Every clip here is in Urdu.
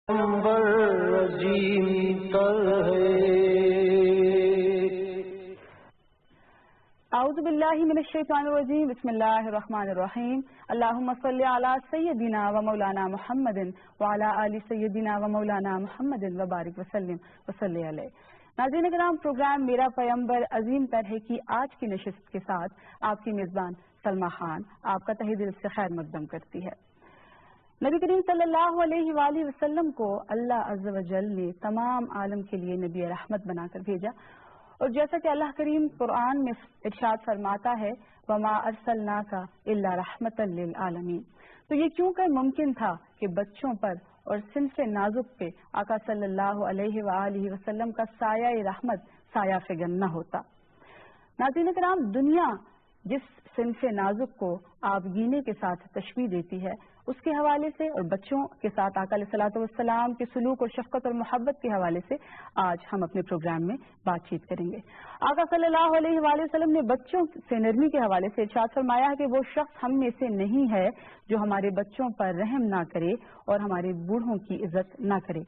پیغمبر عظیم تر ہے۔ اعوذ باللہ من الشیطان الرجیم، بسم اللہ الرحمن الرحیم۔ اللہم صلی علی سیدنا و مولانا محمد وعلی آل سیدنا و مولانا محمد وبارک وسلم وصلی علیہ۔ ناظرین کرام، پروگرام میرا پیغمبر عظیم تر ہے کی آج کی نشست کے ساتھ آپ کی میزبان سلمیٰ خان آپ کا تہہ دل سے خیر مقدم کرتی ہے۔ نبی کریم صلی اللہ علیہ وآلہ وسلم کو اللہ عز و جل نے تمام عالم کے لیے نبی رحمت بنا کر بھیجا، اور جیسا کہ اللہ کریم قرآن میں ارشاد فرماتا ہے وَمَا أَرْسَلْنَاكَ إِلَّا رَحْمَةً لِلْعَالَمِينَ، تو یہ کیوں کر ممکن تھا کہ بچوں پر اور صنف نازک پہ آقا صلی اللہ علیہ وآلہ وسلم کا سایہ رحمت سایہ فگن نہ ہوتا۔ ناظرین کرام، دنیا جس صنف نازک کو آبگینے کے ساتھ تشبیہ دیتی ہے، اس کے حوالے سے اور بچوں کے ساتھ آقا علیہ الصلوۃ والسلام کے سلوک اور شفقت اور محبت کے حوالے سے آج ہم اپنے پروگرام میں بات چیت کریں گے۔ آقا صلی اللہ علیہ وآلہ وسلم نے بچوں سے نرمی کے حوالے سے ارشاد فرمایا ہے کہ وہ شخص ہم میں سے نہیں ہے جو ہمارے بچوں پر رحم نہ کرے اور ہمارے بوڑھوں کی عزت نہ کرے۔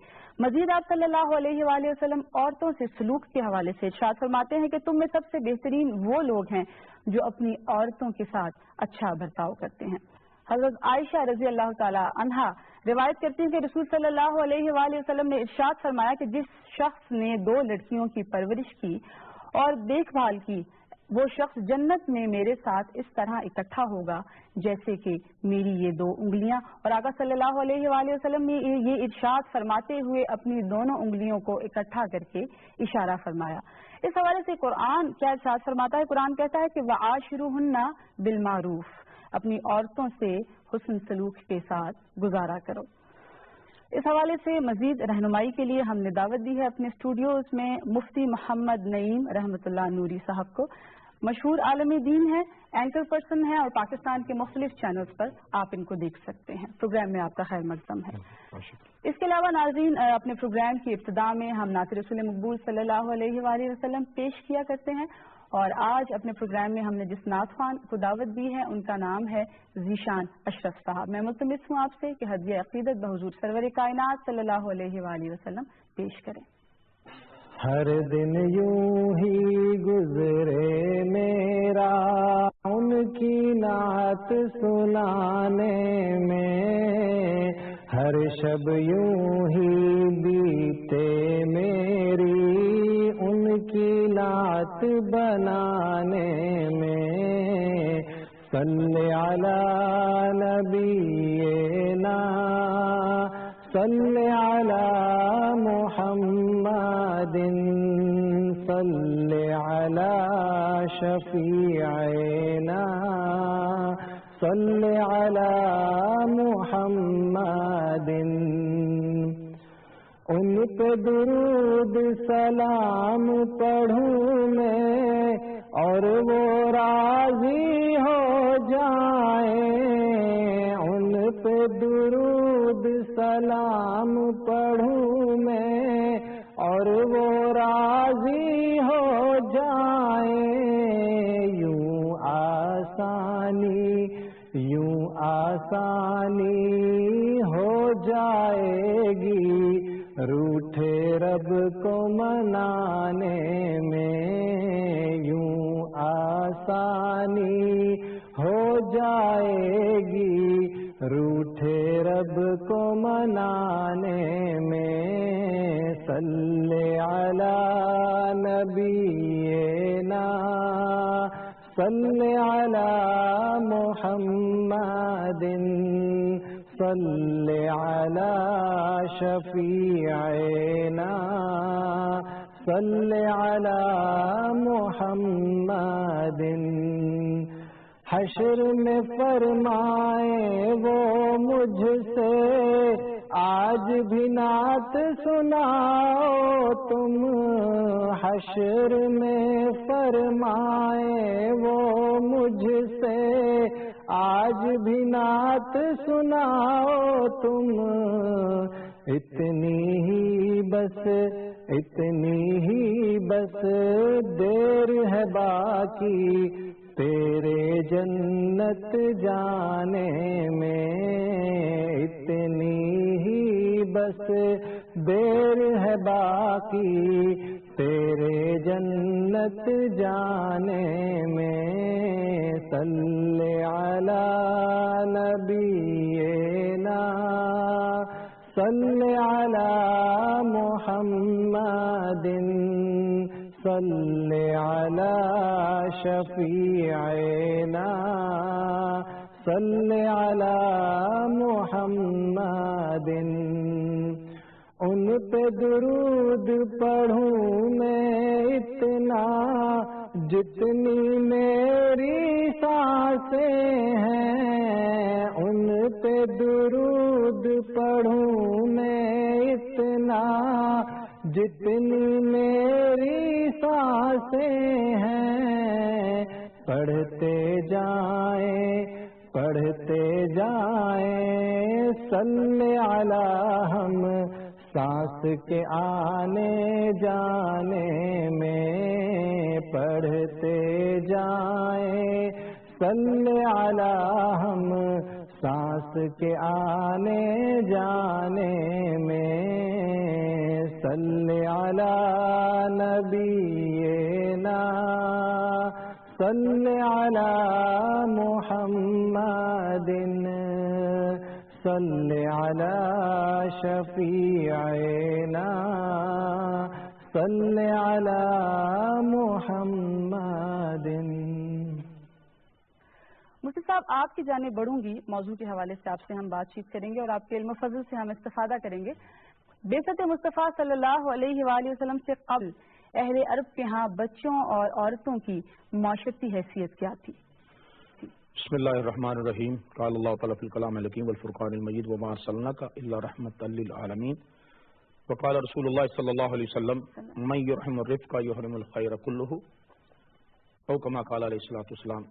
مزید آپ صلی اللہ علیہ وآلہ وسلم عورتوں سے سلوک کے حوالے سے ارشاد فرماتے ہیں کہ تم میں سب سے بہترین وہ لوگ ہیں جو اپنی عورتوں کے ساتھ اچھا برتاؤ کرتے ہیں۔ حضرت عائشہ رضی اللہ تعالی عنہا روایت کرتی ہیں کہ رسول صلی اللہ علیہ وآلہ وسلم نے ارشاد فرمایا کہ جس شخص نے 2 لڑکیوں کی پرورش کی اور دیکھ بھال کی، وہ شخص جنت میں میرے ساتھ اس طرح اکٹھا ہوگا جیسے کہ میری یہ 2 انگلیاں۔ اور آقا صلی اللہ علیہ وآلہ وسلم نے یہ ارشاد فرماتے ہوئے اپنی دونوں انگلیوں کو اکٹھا کر کے اشارہ فرمایا۔ اس حوالے سے قرآن کیا ارشاد فرماتا ہے؟ قرآن کہتا ہے کہ وَعَاشِرُوهُنَّ بِالْمَعْرُوفِ، اپنی عورتوں سے حسن سلوک کے ساتھ گزارا کرو۔ اس حوالے سے مزید رہنمائی کے لیے ہم نے دعوت دی ہے اپنے اسٹوڈیوز میں مفتی محمد نعیم رحمۃ اللہ نوری صاحب کو۔ مشہور عالمی دین ہے، اینکر پرسن ہے اور پاکستان کے مختلف چینلز پر آپ ان کو دیکھ سکتے ہیں۔ پروگرام میں آپ کا خیر مقدم ہے۔ اس کے علاوہ ناظرین، اپنے پروگرام کی ابتدا میں ہم نعت رسول مقبول صلی اللہ علیہ وآلہ وسلم پیش کیا کرتے ہیں، اور آج اپنے پروگرام میں ہم نے جس نعت خوان کو دعوت دی ہے ان کا نام ہے ذیشان اشرف صاحب۔ میں ملتمس ہوں آپ سے کہ ہدیہ عقیدت بحضور سرور کائنات صلی اللہ علیہ وآلہ وسلم پیش کریں۔ ہر دن یوں ہی گزرے میرا ان کی نعت سنانے میں، ہر شب یوں ہی بیتے میری ان کی نعت بنانے میں، صلی علی نبینا صلی علی محمد صلی علی شفیعنا صلی علی محمد، ان پہ درود سلام پڑھوں میں اور وہ راضی ہو جائیں، ان پہ درود سلام پڑھوں میں اور وہ راضی ہو جائیں، یوں آسانی ہو جائے گی روٹھے رب کو منانے میں، یوں آسانی ہو جائے گی روٹھے رب کو منانے میں، صلی علی نبینا صلی علی محمد صلی علی شفیعنا صلی علی محمد، حشر میں فرمائے وہ مجھ سے آج بھی نعت سناؤ تم، حشر میں فرمائے وہ مجھ سے آج بھی نعت سناؤ تم، اتنی ہی بس دیر ہے باقی تیرے جنت جانے میں، اتنی ہی بس دیر ہے باقی تیرے جنت جانے میں صلی علی نبینا صلی علی محمد صلی علی شفیعنا صلی علی محمد ان پہ درود پڑھوں میں اتنا جتنی میری سانسیں ہیں ان پہ درود پڑھوں میں اتنا جتنی میری سانسیں ہیں پڑھتے جائیں صلی علی ہم سانس کے آنے جانے میں پڑھتے جائیں صلی علی ہم سانس کے آنے جانے میں صلی علی نبینا صلی علی محمد صلی علی شفیعنا صلی علی محمد. مفتی صاحب آپ کی جانب بڑھوں گی، موضوع کے حوالے سے آپ سے ہم بات چیت کریں گے اور آپ کے علم و فضل سے ہم استفادہ کریں گے. بعثت مصطفیٰ صلی اللہ علیہ وآلہ وسلم سے قبل اہل عرب کے ہاں بچوں اور عورتوں کی معاشرتی حیثیت کیا تھی؟ بسم اللہ الرحمن الرحیم. قال اللہ تعالیٰ فی الکلام الحکیم والفرقان المجید وما ارسلناک الا رحمۃ للعالمین. وقال رسول اللہ صلی اللہ علیہ وسلم من یرحم الرفق یحرم الخیر کلہ او کما قال علیہ الصلوۃ والسلام.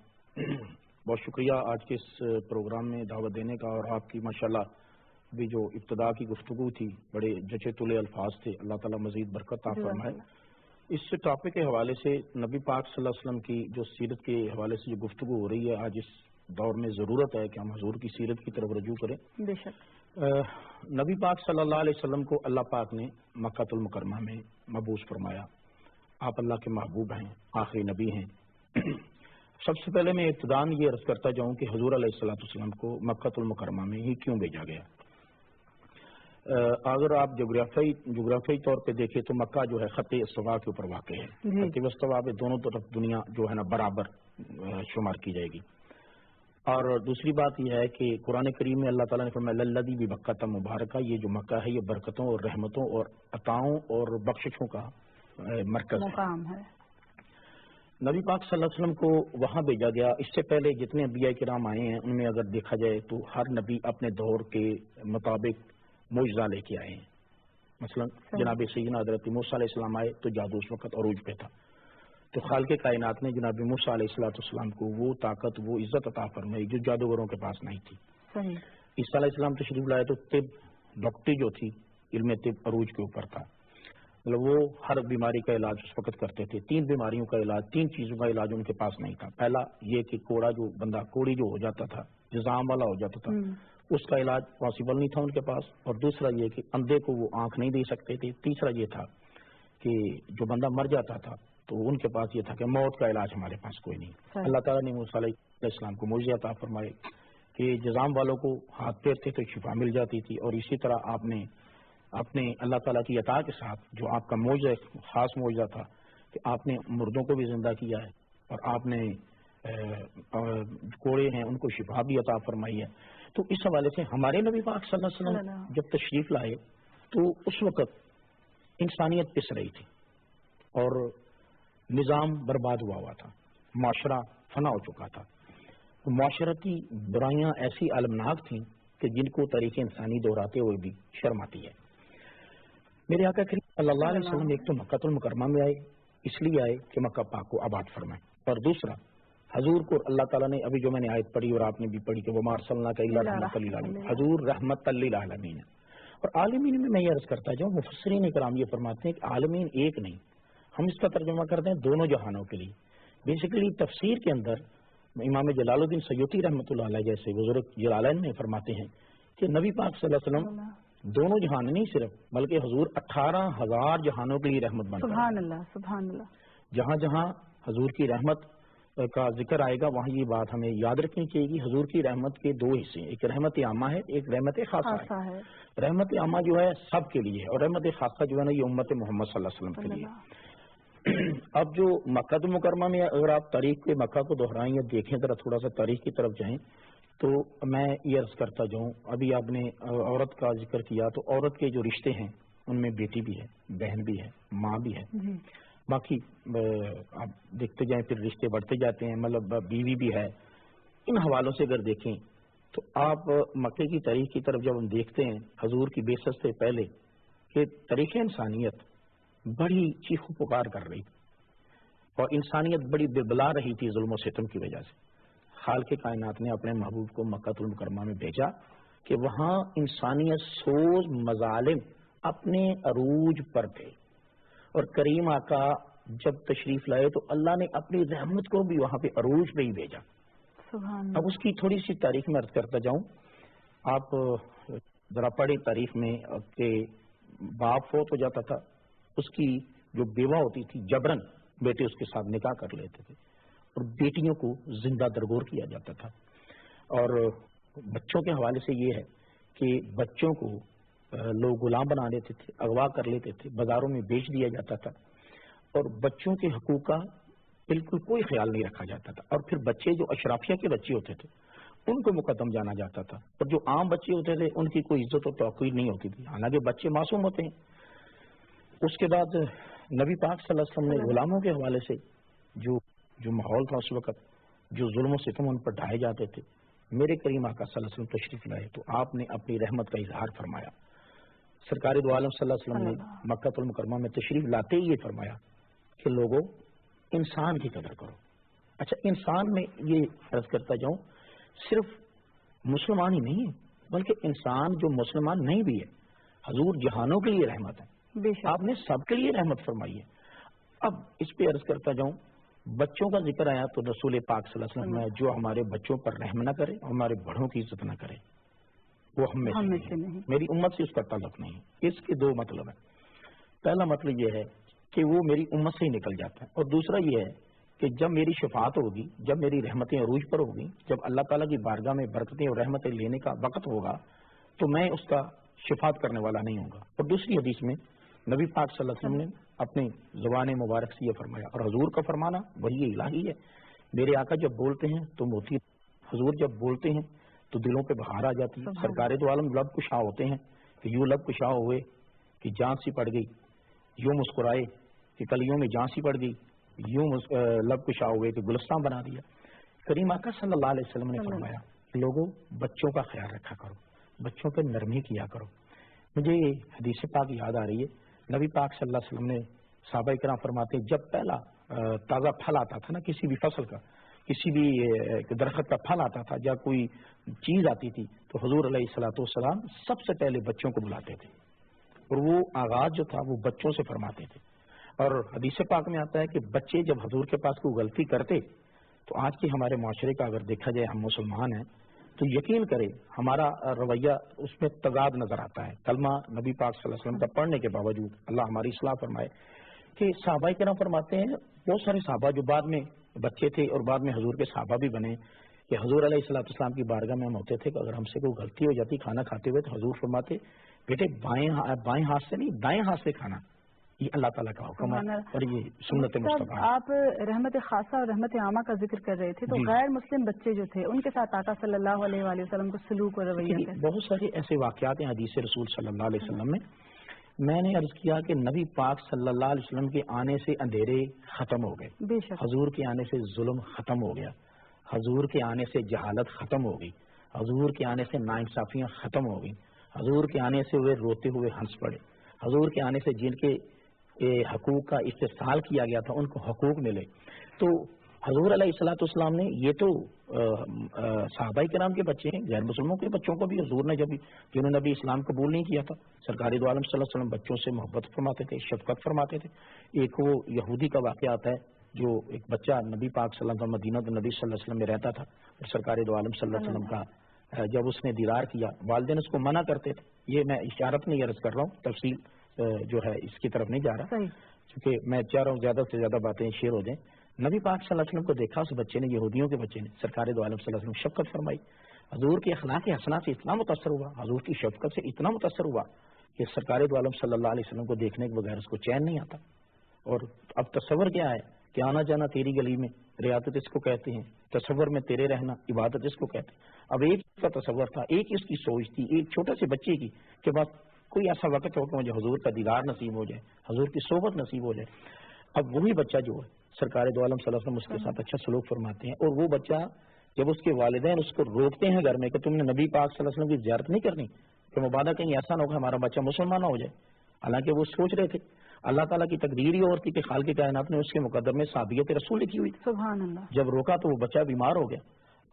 بہت شکریہ آج کے اس پروگرام میں دعوت دینے کا، اور آپ کی ماشاءاللہ بھی جو ابتدا کی گفتگو تھی بڑے جچے تلے الفاظ تھے. اللہ تعالیٰ مزید برکت عطا فرمائے. اس ٹاپک کے حوالے سے نبی پاک صلی اللہ علیہ وسلم کی جو سیرت کے حوالے سے جو گفتگو ہو رہی ہے آج اس دور میں ضرورت ہے کہ ہم حضور کی سیرت کی طرف رجوع کریں. بے شک نبی پاک صلی اللہ علیہ وسلم کو اللہ پاک نے مکہ المکرمہ میں مبعوث فرمایا. آپ اللہ کے محبوب ہیں، آخری نبی ہیں. سب سے پہلے میں ابتداً یہ عرض کرتا جاؤں کہ حضور علیہ السلام کو مکہ المکرمہ میں ہی کیوں بھیجا گیا. اگر آپ جغرافیائی طور پہ دیکھیں تو مکہ جو ہے خط استوا کے اوپر واقع ہے. خط استوا پہ دونوں طرف دنیا جو ہے نا برابر شمار کی جائے گی. اور دوسری بات یہ ہے کہ قرآن کریم میں اللہ تعالیٰ نے فرمایا للذی ببکۃ مبارکہ، یہ جو مکہ ہے یہ برکتوں اور رحمتوں اور عطاؤں اور بخششوں کا مرکز مقام ہے. نبی پاک صلی اللہ علیہ وسلم کو وہاں بھیجا گیا. اس سے پہلے جتنے انبیاء کرام آئے ہیں ان میں اگر دیکھا جائے تو ہر نبی اپنے دور کے مطابق معجزہ لے کے آئے ہیں. مثلا جناب سیدنا حضرت موسیٰ علیہ السلام آئے تو جادو اس وقت عروج پہ تھا، تو خالق کائنات نے جناب موسیٰ علیہ السلام کو وہ طاقت وہ عزت عطا فرمائی جو جادوگروں کے پاس نہیں تھی. عیسیٰ علیہ السلام تشریف لائے تو طب ڈاکٹری جو تھی علم طب عروج کے اوپر تھا. مطلب وہ ہر بیماری کا علاج اس وقت کرتے تھے. 3 بیماریوں کا علاج، 3 چیزوں کا علاج ان کے پاس نہیں تھا. پہلا یہ کہ کوڑا جو بندہ کوڑی جو ہو جاتا تھا، جزام والا ہو جاتا تھا، اس کا علاج پاسبل نہیں تھا ان کے پاس. اور دوسرا یہ کہ اندھے کو وہ آنکھ نہیں دے سکتے تھے. تیسرا یہ تھا کہ جو بندہ مر جاتا تھا تو ان کے پاس یہ تھا کہ موت کا علاج ہمارے پاس کوئی نہیں. اللہ تعالیٰ نے موسیٰ علیہ السلام کو معجزہ عطا فرمائے کہ جزام والوں کو ہاتھ پیر تھے تو شفا مل جاتی تھی. اور اسی طرح آپ نے اپنے اللہ تعالیٰ کی عطا کے ساتھ جو آپ کا معجزہ خاص معجزہ تھا کہ آپ نے مردوں کو بھی زندہ کیا ہے اور آپ نے کوڑے ہیں ان کو شفا بھی عطا فرمائی ہے. تو اس حوالے سے ہمارے نبی پاک صلی اللہ علیہ وسلم جب تشریف لائے تو اس وقت انسانیت پس رہی تھی اور نظام برباد ہوا تھا، معاشرہ فنا ہو چکا تھا. معاشرتی برائیاں ایسی المناک تھیں کہ جن کو تاریخ انسانی دہراتے ہوئے بھی شرم آتی ہے. میرے آقا کریم صلی اللہ علیہ وسلم ایک تو مکہ المکرمہ میں آئے، اس لیے آئے کہ مکہ پاک کو آباد فرمائے، اور دوسرا حضور کو اللہ تعالیٰ نے ابھی جو میں نے آیت پڑھی اور آپ نے بھی پڑھی کہ وما ارسلناک الا رحمۃ للعالمین، حضور رحمت للعالمین. اور عالمین میں یہ عرض کرتا جاؤں، مفسرین کرام یہ فرماتے ہیں کہ عالمین ایک نہیں، ہم اس کا ترجمہ کرتے ہیں دونوں جہانوں کے لیے. بیسیکلی تفسیر کے اندر امام جلال الدین سیوطی رحمۃ اللہ علیہ جیسے بزرگ جلالین میں فرماتے ہیں کہ نبی پاک صلی اللہ علیہ وسلم دونوں جہان نہیں صرف، بلکہ حضور 18,000 جہانوں کے لیے رحمت بن سبحان اللہ سبحان اللہ. جہاں جہاں حضور کی رحمت کا ذکر آئے گا وہاں یہ بات ہمیں یاد رکھنی چاہیے کہ حضور کی رحمت کے دو حصے ہیں، ایک رحمت عامہ ہے، ایک رحمت خاصہ ہے. رحمت عامہ جو ہے سب کے لیے ہے، اور رحمت خاصہ جو ہے نا یہ امت محمد صلی اللہ علیہ وسلم کے لیے. اب جو مکہ مکرمہ میں اگر آپ تاریخ کے مکہ کو دہرائیں یا دیکھیں ذرا تھوڑا سا تاریخ کی طرف جائیں تو میں یہ عرض کرتا جاؤں، ابھی آپ نے عورت کا ذکر کیا تو عورت کے جو رشتے ہیں ان میں بیٹی بھی ہے، بہن بھی ہے، ماں بھی ہے، باقی آپ دیکھتے جائیں پھر رشتے بڑھتے جاتے ہیں، مطلب بیوی بھی ہے. ان حوالوں سے اگر دیکھیں تو آپ مکے کی تاریخ کی طرف جب ہم دیکھتے ہیں حضور کی بعثت سے پہلے کہ تاریخ انسانیت بڑی چیخ و پکار کر رہی تھی اور انسانیت بڑی بلبلا رہی تھی ظلم و ستم کی وجہ سے. خالق کائنات نے اپنے محبوب کو مکہ المکرمہ میں بھیجا کہ وہاں انسانیت سوز مظالم اپنے عروج پر تھے، اور کریم آقا جب تشریف لائے تو اللہ نے اپنی رحمت کو بھی وہاں پہ عروج پہ ہی بھیجا. اب اس کی تھوڑی سی تاریخ میں عرض کرتا جاؤں، آپ ذرا پڑھیں تاریخ میں کہ باپ فوت ہو جاتا تھا، اس کی جو بیوہ ہوتی تھی جبرن بیٹے اس کے ساتھ نکاح کر لیتے تھے، اور بیٹیوں کو زندہ درگور کیا جاتا تھا. اور بچوں کے حوالے سے یہ ہے کہ بچوں کو لوگ غلام بنا لیتے تھے، اغوا کر لیتے تھے، بازاروں میں بیچ دیا جاتا تھا، اور بچوں کے حقوق کا بالکل کوئی خیال نہیں رکھا جاتا تھا. اور پھر بچے جو اشرافیہ کے بچے ہوتے تھے ان کو مقدم جانا جاتا تھا، اور جو عام بچے ہوتے تھے ان کی کوئی عزت و توقیر نہیں ہوتی تھی، حالانکہ بچے معصوم ہوتے ہیں. اس کے بعد نبی پاک صلی اللہ علیہ وسلم نے غلاموں کے حوالے سے جو ماحول تھا اس وقت، جو ظلم و ستم ان پر ڈھائے جاتے تھے، میرے کریم آقا صلی اللہ علیہ وسلم تشریف لائے تو آپ نے اپنی رحمت کا اظہار فرمایا. سرکار دو عالم صلی اللہ علیہ وسلم نے مکہ المکرمہ میں تشریف لاتے ہی یہ فرمایا کہ لوگوں انسان کی قدر کرو. اچھا، انسان میں یہ عرض کرتا جاؤں صرف مسلمان ہی نہیں ہے بلکہ انسان جو مسلمان نہیں بھی ہے حضور جہانوں کے لیے رحمت ہے، آپ نے سب کے لیے رحمت فرمائی ہے. اب اس پہ عرض کرتا جاؤں، بچوں کا ذکر آیا تو رسول پاک صلی اللہ علیہ وسلم نے جو ہمارے بچوں پر رحم نہ کرے، ہمارے بڑوں کی عزت نہ کرے، وہ ہم میں سے نہیں، میری امت سے اس کا تعلق نہیں. اس کے دو مطلب ہیں. پہلا مطلب یہ ہے کہ وہ میری امت سے ہی نکل جاتا ہے، اور دوسرا یہ ہے کہ جب میری شفاعت ہوگی، جب میری رحمتیں عروج پر ہوگی، جب اللہ تعالیٰ کی بارگاہ میں برکتیں اور رحمتیں لینے کا وقت ہوگا تو میں اس کا شفاعت کرنے والا نہیں ہوں گا. اور دوسری حدیث میں نبی پاک صلی اللہ علیہ وسلم نے اپنی زبان مبارک سے یہ فرمایا، اور حضور کا فرمانا وہی الہی ہے. میرے آقا جب بولتے ہیں تو موتی، حضور جب بولتے ہیں تو دلوں پہ بہار آ جاتی ہے. سرکار دو عالم لب کشا ہوتے ہیں کہ یوں لب کشا ہوئے کہ جان سی پڑ گئی، یوں مسکرائے کہ کلیوں میں جان سی پڑ گئی، یوں لب کشا ہوئے کہ گلستان بنا دیا. کریم آقا صلی اللہ علیہ وسلم نے فرمایا لوگوں بچوں کا خیال رکھا کرو، بچوں پہ نرمی کیا کرو. مجھے حدیث پاک یاد آ رہی ہے، نبی پاک صلی اللہ علیہ وسلم نے صحابہ کرام فرماتے ہیں جب پہلا تازہ پھل آتا تھا نا کسی بھی فصل کا، کسی بھی درخت کا پھل آتا تھا یا کوئی چیز آتی تھی تو حضور علیہ الصلوۃ والسلام سب سے پہلے بچوں کو بلاتے تھے، اور وہ آغاز جو تھا وہ بچوں سے فرماتے تھے. اور حدیث پاک میں آتا ہے کہ بچے جب حضور کے پاس کوئی غلطی کرتے تو آج کے ہمارے معاشرے کا اگر دیکھا جائے، ہم مسلمان ہیں تو یقین کرے ہمارا رویہ اس میں تضاد نظر آتا ہے. کلمہ نبی پاک صلی اللہ علیہ وسلم کا پڑھنے کے باوجود اللہ ہماری اصلاح فرمائے کہ صحابہ کرام فرماتے ہیں، بہت سارے صحابہ جو بعد میں بچے تھے اور بعد میں حضور کے صحابہ بھی بنے، کہ حضور علیہ الصلوۃ والسلام کی بارگاہ میں ہم ہوتے تھے کہ اگر ہم سے کوئی غلطی ہو جاتی کھانا کھاتے ہوئے تو حضور فرماتے بیٹے بائیں ہاتھ سے نہیں دائیں ہاتھ سے کھانا، یہ اللہ تعالیٰ کا حکم ہے اور یہ سنت مصطفیٰ ہے. آپ رحمت خاصہ اور رحمت عامہ کا ذکر کر رہے تھے تو غیر مسلم بچے جو تھے ان کے ساتھ آقا صلی اللہ علیہ وآلہ وسلم کو سلوک اور رویہ تھے. بہت سارے ایسے واقعات ہیں حدیث رسول صلی اللہ علیہ وسلم میں نے عرض کیا کہ نبی پاک صلی اللہ علیہ وسلم کے آنے سے اندھیرے ختم ہو گئے، حضور کے آنے سے ظلم ختم ہو گیا، حضور کے آنے سے جہالت ختم ہو گئی، حضور کے آنے سے ناانصافیاں ختم ہو گئی، حضور کے آنے سے وہ روتے ہوئے ہنس پڑے، حضور کے آنے سے جن کے حقوق کا استحصال کیا گیا تھا ان کو حقوق ملے. تو حضور علیہ الصلوۃ والسلام نے یہ تو صحابہ کرام کے بچے ہیں، غیر مسلموں کے بچوں کو بھی حضور نے جنہوں نے بھی اسلام قبول نہیں کیا تھا، سرکار دو عالم صلی اللہ علیہ وسلم بچوں سے محبت فرماتے تھے، شفقت فرماتے تھے. ایک وہ یہودی کا واقعہ آتا ہے جو ایک بچہ نبی پاک صلی اللہ علیہ وسلم مدینہ تو نبی صلی اللہ علیہ وسلم میں رہتا تھا، اور سرکار دو عالم صلی اللہ علیہ وسلم کا جب اس نے دیدار کیا والدین اس کو منع کرتے تھے یہ میں اشارت نہیں عرض کر رہا ہوں، تفصیل جو ہے اس کی طرف نہیں جا رہا، صحیح، کیونکہ میں چاہ رہا ہوں زیادہ سے زیادہ باتیں شیئر ہو جائیں. نبی پاک صلی اللہ علیہ وسلم کو دیکھا اس بچے نے، یہودیوں کے بچے نے، سرکار دو عالم صلی اللہ علیہ وسلم شفقت فرمائی. حضور کے اخلاق حسنہ سے اتنا متاثر ہوا، حضور کی شفقت سے اتنا متاثر ہوا کہ سرکار دو عالم صلی اللہ علیہ وسلم کو دیکھنے کے بغیر اس کو چین نہیں آتا. اور اب تصور کیا ہے کہ آنا جانا تیری گلی میں، ریاضت اس کو کہتے ہیں، تصور میں تیرے رہنا عبادت اس کو کہتے ہیں. اب ایک کا تصور تھا، ایک اس کی سوچ تھی، ایک چھوٹے سے بچے کی کہ بس کوئی ایسا وقت ہو کہ مجھے حضور کا دیدار نصیب ہو جائے، حضور کی صحبت نصیب ہو جائے. اب وہی بچہ جو ہے سرکار دو عالم صلی اللہ علیہ وسلم اس کے ساتھ اچھا سلوک فرماتے ہیں، اور وہ بچہ جب اس کے والدین اس کو روکتے ہیں گھر میں کہ تم نے نبی پاک صلی اللہ علیہ وسلم کی زیارت نہیں کرنی، کہ مبادہ کہیں ایسا نہ ہو کہ ہمارا بچہ مسلمان نہ ہو جائے. حالانکہ وہ سوچ رہے تھے، اللہ تعالیٰ کی تقدیر ہی اور تھی کہ خالق کائنات نے اس کے مقدر میں صحابیت رسول لکھی ہوئی. سبحان اللہ. جب روکا تو وہ بچہ بیمار ہو گیا.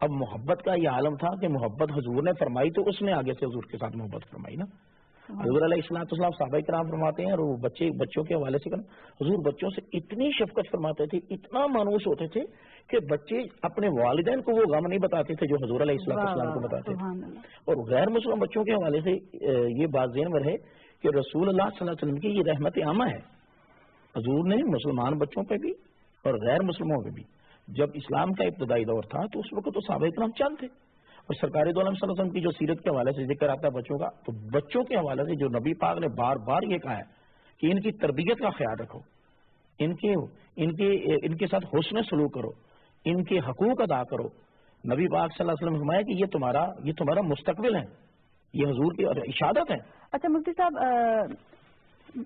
اب محبت کا یہ عالم تھا کہ محبت حضور نے فرمائی تو اس نے آگے سے حضور کے ساتھ محبت فرمائی نا. حضور علیہ السلام صحابہ کرام فرماتے ہیں، اور وہ بچوں کے حوالے سے حضور بچوں سے اتنی شفقت فرماتے تھے، اتنا مانوس ہوتے تھے کہ بچے اپنے والدین کو وہ غم نہیں بتاتے تھے جو حضور علیہ السلام کو بتاتے تھے. اور غیر مسلم بچوں کے حوالے سے یہ بات ذہن میں رہے کہ رسول اللہ صلی اللہ علیہ وسلم کی یہ رحمت عامہ ہے. حضور نے مسلمان بچوں پہ بھی اور غیر مسلموں پہ بھی، جب اسلام کا ابتدائی دور تھا تو اس وقت تو صحابہ کرام چند تھے. اور سرکار دو عالم صلی اللہ علیہ وسلم کی جو سیرت کے حوالے سے ذکر آتا ہے بچوں کا، تو بچوں کے حوالے سے جو نبی پاک نے بار بار یہ کہا ہے کہ ان کی تربیت کا خیال رکھو، ان کے ساتھ حسن سلوک کرو، ان کے حقوق ادا کرو. نبی پاک صلی اللہ علیہ وسلم نے فرمایا کہ یہ تمہارا مستقبل ہے، یہ حضور کی اشادت ہے. اچھا مفتی صاحب،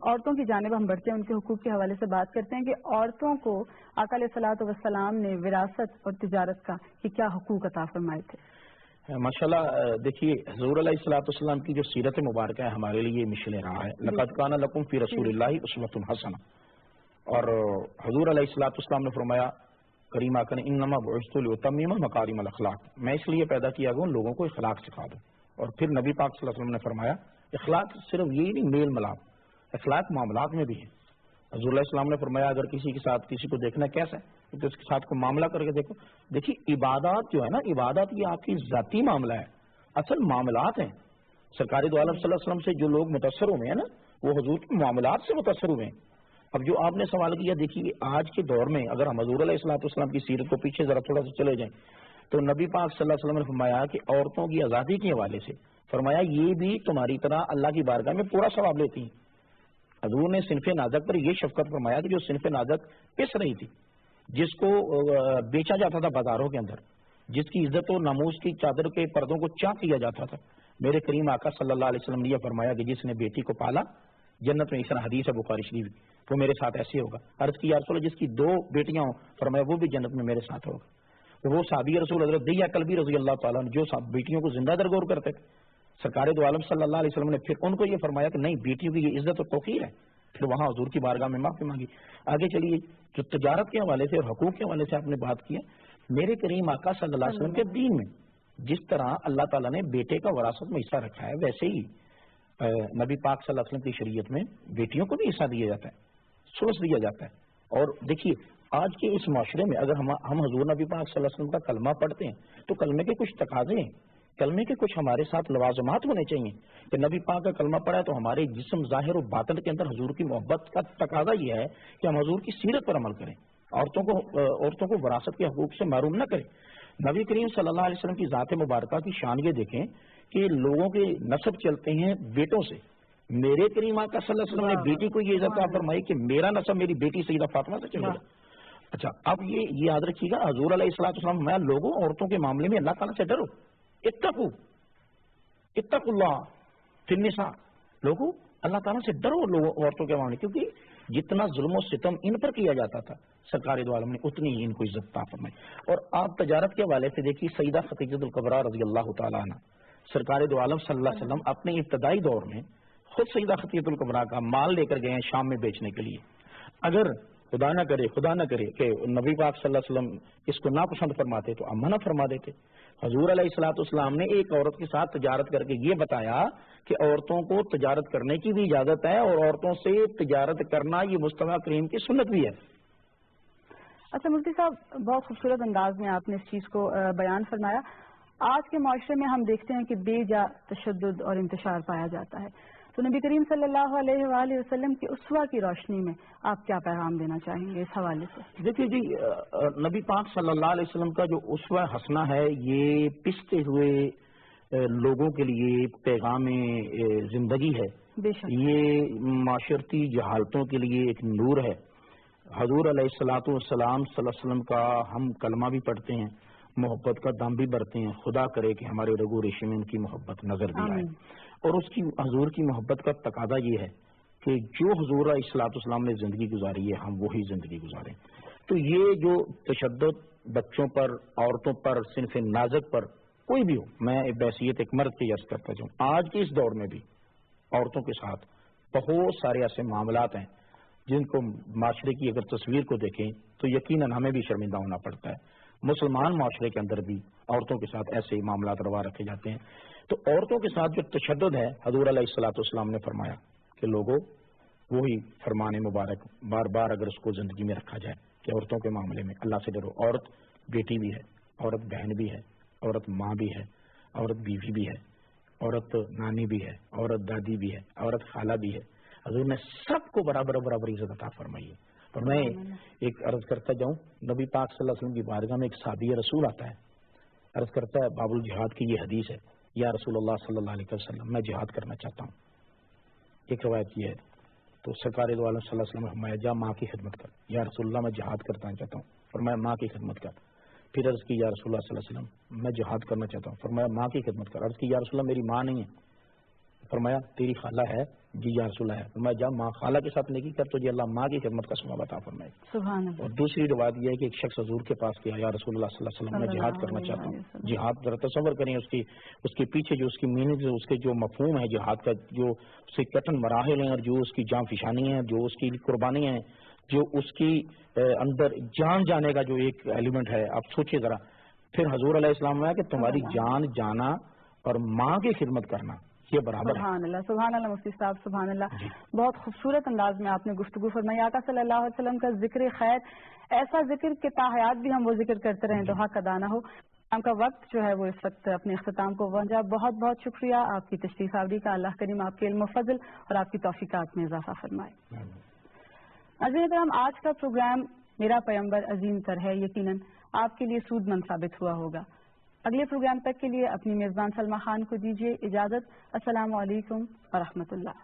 عورتوں کی جانب ہم بڑھتے ہیں، ان کے حقوق کے حوالے سے بات کرتے ہیں کہ عورتوں کو آقا علیہ الصلوۃ والسلام نے وراثت اور تجارت کا کیا حقوق عطا فرمائے تھے؟ ماشاءاللہ دیکھیے، حضور علیہ الصلوۃ والسلام کی جو سیرت مبارکہ ہے ہمارے لیے مشعل راہ ہے. لقد کان لکم فی رسول اللہ اسوۃ حسنہ. اور حضور علیہ الصلوۃ والسلام نے فرمایا کریم آقا نے انما بعثت لاتمم مکارم الاخلاق، میں اس لیے پیدا کیا گیا لوگوں کو اخلاق سکھا دوں. اور پھر نبی پاک صلی اللہ علیہ وسلم نے فرمایا اخلاق صرف یہی نہیں، میل ملاپ، اخلاق معاملات میں بھی ہے. حضور علیہ السلام نے فرمایا اگر کسی کے ساتھ کسی کو دیکھنا کیسا ہے تو اس کے ساتھ کوئی معاملہ کر کے دیکھو. دیکھیے عبادات جو ہے نا، عبادات یہ آپ کی ذاتی معاملہ ہے، اصل معاملات ہیں. سرکار دو عالم صلی اللہ علیہ وسلم سے جو لوگ متاثر ہوئے ہیں نا، وہ حضور کے معاملات سے متاثر ہوئے ہیں. اب جو آپ نے سوال کیا، دیکھیے آج کے دور میں اگر ہم حضور علیہ السلام کی سیرت کو پیچھے ذرا تھوڑا سا چلے جائیں تو نبی پاک صلی اللہ علیہ وسلم نے فرمایا کہ عورتوں کی آزادی کے حوالے سے فرمایا یہ بھی تمہاری طرح اللہ کی بارگاہ میں پورا ثواب لیتی ہیں. حضور نے صنف نازک پر یہ شفقت فرمایا کہ جو صنف نازک پس رہی تھی، جس کو بیچا جاتا تھا بازاروں کے اندر، جس کی عزت و ناموس کی چادر کے پردوں کو چاک کیا جاتا تھا، میرے کریم آقا صلی اللہ علیہ وسلم نے یہ فرمایا کہ جس نے بیٹی کو پالا جنت میں، اس طرح حدیث ہے بخاری شریف، وہ میرے ساتھ ایسے ہوگا. عرض کی یا رسول اللہ جس کی 2 بیٹیاں ہوں، فرمایا وہ بھی جنت میں میرے ساتھ ہوگا. وہ صحابی رسول حضرت دیا کلبی رضی اللہ تعالیٰ جو بیٹیوں کو زندہ درگور کرتے تھے، سرکار دو عالم صلی اللہ علیہ وسلم نے پھر ان کو یہ فرمایا کہ نہیں، بیٹیوں کی یہ عزت و توقیر ہے. پھر وہاں حضور کی بارگاہ میں معافی مانگی. آگے چلیے، جو تجارت کے حوالے سے اور حقوق کے حوالے سے آپ نے بات کیا، میرے کریم آقا صلی اللہ علیہ وسلم کے دین میں جس طرح اللہ تعالیٰ نے بیٹے کا وراثت میں حصہ رکھا ہے، ویسے ہی نبی پاک صلی اللہ علیہ وسلم کی شریعت میں بیٹیوں کو بھی حصہ دیا جاتا ہے، سلس دیا جاتا ہے. اور دیکھیے آج کے اس معاشرے میں اگر ہم حضور نبی پاک صلی اللہ علیہ وسلم کا کلمہ پڑھتے ہیں تو کلمے کے کچھ تقاضے ہیں، کلمے کے کچھ ہمارے ساتھ لوازمات ہونے چاہیے. کہ نبی پاک کا کلمہ پڑھا ہے تو ہمارے جسم، ظاہر و باطن کے اندر حضور کی محبت کا تقاضا یہ ہے کہ ہم حضور کی سیرت پر عمل کریں، عورتوں کو وراثت کے حقوق سے محروم نہ کریں. نبی کریم صلی اللہ علیہ وسلم کی ذات مبارکہ کی شان یہ دیکھیں کہ لوگوں کے نسب چلتے ہیں بیٹوں سے. میرے کریم آقا صلی اللہ علیہ وسلم نے بیٹی کو یہ عزت فرمائی کہ میرا نسب میری بیٹی سیدہ فاطمہ سے چلے گا. اچھا اب یہ یاد رکھیے گا، حضور علیہ السلام میں لوگوں عورتوں کے معاملے میں اللہ تعالیٰ سے ڈرو، اتقوا اللہ فی النساء، لوگوں اللہ تعالیٰ سے ڈرو لوگوں عورتوں کے معاملے، کیونکہ جتنا ظلم و ستم ان پر کیا جاتا تھا سرکار دو عالم نے اتنی ہی ان کو عزت عطا فرمائی. اور آپ تجارت کے حوالے سے دیکھیے سیدہ خدیجہ الکبریٰ رضی اللہ تعالیٰ عنہ، سرکار دو عالم صلی اللہ علیہ وسلم اپنے ابتدائی دور میں خود سیدہ خدیجہ الکبریٰ کا مال لے کر گئے ہیں شام میں بیچنے کے لیے. اگر خدا نہ کرے کہ نبی پاک صلی اللہ علیہ وسلم اس کو ناپسند فرماتے تو منع فرما دیتے. حضور علیہ الصلوۃ والسلام نے ایک عورت کے ساتھ تجارت کر کے یہ بتایا کہ عورتوں کو تجارت کرنے کی بھی اجازت ہے اور عورتوں سے تجارت کرنا یہ مصطفیٰ کریم کی سنت بھی ہے. اچھا مفتی صاحب، بہت خوبصورت انداز میں آپ نے اس چیز کو بیان فرمایا. آج کے معاشرے میں ہم دیکھتے ہیں کہ بے جا تشدد اور انتشار پایا جاتا ہے، تو نبی کریم صلی اللہ علیہ وآلہ وسلم کی اسوہ کی روشنی میں آپ کیا پیغام دینا چاہیں گے اس حوالے سے؟ دیکھیے جی، نبی پاک صلی اللہ علیہ وسلم کا جو اسوہ حسنہ ہے یہ پستے ہوئے لوگوں کے لیے پیغام زندگی ہے، بے شک یہ معاشرتی جہالتوں کے لیے ایک نور ہے۔ حضور علیہ الصلوۃ والسلام صلی اللہ علیہ وسلم کا ہم کلمہ بھی پڑھتے ہیں، محبت کا دم بھی بھرتے ہیں، خدا کرے کہ ہمارے رگو ریشے میں ان کی محبت نظر بھی آئے، اور اس کی حضور کی محبت کا تقاضا یہ ہے کہ جو حضور علیہ الصلوۃ والسلام نے زندگی گزاری ہے ہم وہی زندگی گزاریں۔ تو یہ جو تشدد بچوں پر، عورتوں پر، صنف نازک پر، کوئی بھی ہو، میں بحیثیت ایک مرد کی عرض کرتا ہوں، آج کے اس دور میں بھی عورتوں کے ساتھ بہت سارے ایسے معاملات ہیں جن کو معاشرے کی اگر تصویر کو دیکھیں تو یقیناً ہمیں بھی شرمندہ ہونا پڑتا ہے۔ مسلمان معاشرے کے اندر بھی عورتوں کے ساتھ ایسے ہی معاملات روا رکھے جاتے ہیں۔ تو عورتوں کے ساتھ جو تشدد ہے، حضور علیہ الصلوۃ والسلام نے فرمایا کہ لوگوں وہی فرمان مبارک بار بار اگر اس کو زندگی میں رکھا جائے کہ عورتوں کے معاملے میں اللہ سے ڈرو۔ عورت بیٹی بھی ہے، عورت بہن بھی ہے، عورت ماں بھی ہے، عورت بیوی بھی ہے، عورت نانی بھی ہے، عورت دادی بھی ہے، عورت خالہ بھی ہے۔ حضور نے سب کو برابر برابر عزت عطا فرمائی ہے۔ اور میں ایک عرض کرتا جاؤں، نبی پاک صلی اللہ علیہ وسلم کی بارگاہ میں ایک صحابی رسول آتا ہے، عرض کرتا ہے باب الجہاد کی یہ حدیث ہے، یا رسول اللہ صلی اللہ علیہ وسلم میں جہاد کرنا چاہتا ہوں۔ ایک روایت یہ ہے تو سرکار دو عالم صلی اللہ علیہ وسلم نے فرمایا جا ماں کی خدمت کر، یا رسول اللہ میں جہاد کرنا چاہتا ہوں، فرمایا ماں کی خدمت کر۔ پھر عرض کی یا رسول اللہ صلی اللہ علیہ وسلم میں جہاد کرنا چاہتا ہوں، فرمایا ماں کی خدمت کر۔ عرض کی یا رسول اللہ میری ماں نہیں ہے، فرمایا تیری خالہ ہے، جی یا رسول اللہ ہے، فرمایا جا ماں خالہ کے ساتھ نیکی کر تو جی اللہ ماں کی خدمت کا ثواب عطا فرمائے۔ سبحان اللہ۔ اور دوسری روایت یہ ہے کہ ایک شخص حضور کے پاس گیا، یا رسول اللہ صلی اللہ علیہ وسلم میں جہاد کرنا چاہتا ہوں۔ جہاد ذرا تصور کریں اس کے پیچھے جو اس کی میننگ، اس کے جو مفہوم ہے جہاد کا، جو اس کے کٹن مراحل ہیں اور جو اس کی جان فشانی ہیں، جو اس کی قربانیاں ہیں، جو اس کی اندر جان جانے کا جو ایک ایلیمنٹ ہے، آپ سوچیے ذرا۔ پھر حضور علیہ السلام نے کہ تمہاری جان جانا اور ماں کی خدمت کرنا یہ برابر ہے۔ سبحان اللہ، سبحان اللہ مفتی صاحب، سبحان اللہ۔ بہت خوبصورت انداز میں آپ نے گفتگو فرمائی۔ آقا صلی اللہ علیہ وسلم کا ذکر خیر، ایسا ذکر کہ تا حیات بھی ہم وہ ذکر کرتے رہیں، تو حق ادا نہ ہو۔ ہم کا وقت جو ہے وہ اس وقت اپنے اختتام کو پہنچا۔ بہت بہت شکریہ آپ کی تشریف آوری کا۔ اللہ کریم آپ کے علم و فضل اور آپ کی توفیقات میں اضافہ فرمائے۔ عزیز کرام، آج کا پروگرام میرا پیغمبر عظیم تر ہے یقیناً آپ کے لیے سود مند ثابت ہوا ہوگا۔ اگلے پروگرام تک کے لیے اپنی میزبان سلمہ خان کو دیجیے اجازت۔ السلام علیکم ورحمۃ اللہ۔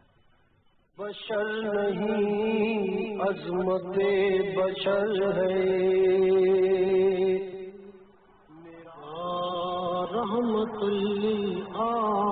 بشر نہیں عظمت بشر ہے، میرا رحمت للعالمین۔